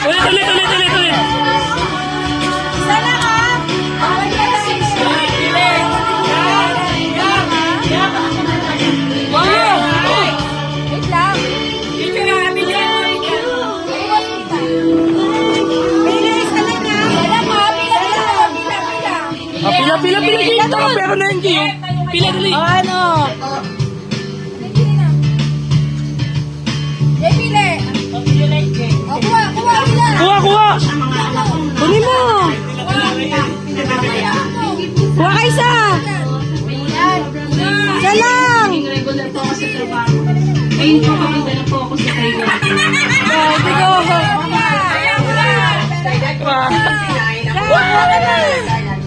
Ulit. Sana ka. Wait lang. Bilis, ano na? Wala ka, pila. Pila dito. Pero na hindi. Pila dali. Ano? Jay, pili. O, kuha, pila. Kuha. Kunin mo. Kuha ka isa. Isa lang. Regular po ako sa trabaho. Ngayon po maganda po ako sa trabaho.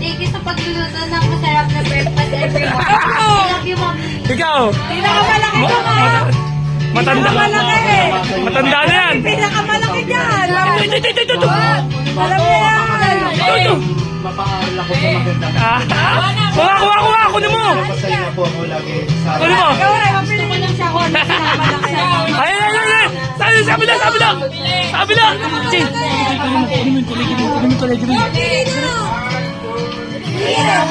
Thank you sa pagluluto ng masarap na breakfast everyone. I love you, Mommy. Ikaw. Pinakamalaki ko ka. Matanda. Matanda na yan. Pinakamalaki dyan. Ito. Alam mo yan. Ito. Mapaaral ako sa maganda. Kuha. Kunin mo. Masaya po ako lagi sa Kunin mo. Ikaw rin, mapili ko ng sahon. Pinakamalaki. Ay. Sabi na. Jay. Kunin mo. Pili na. Pili na.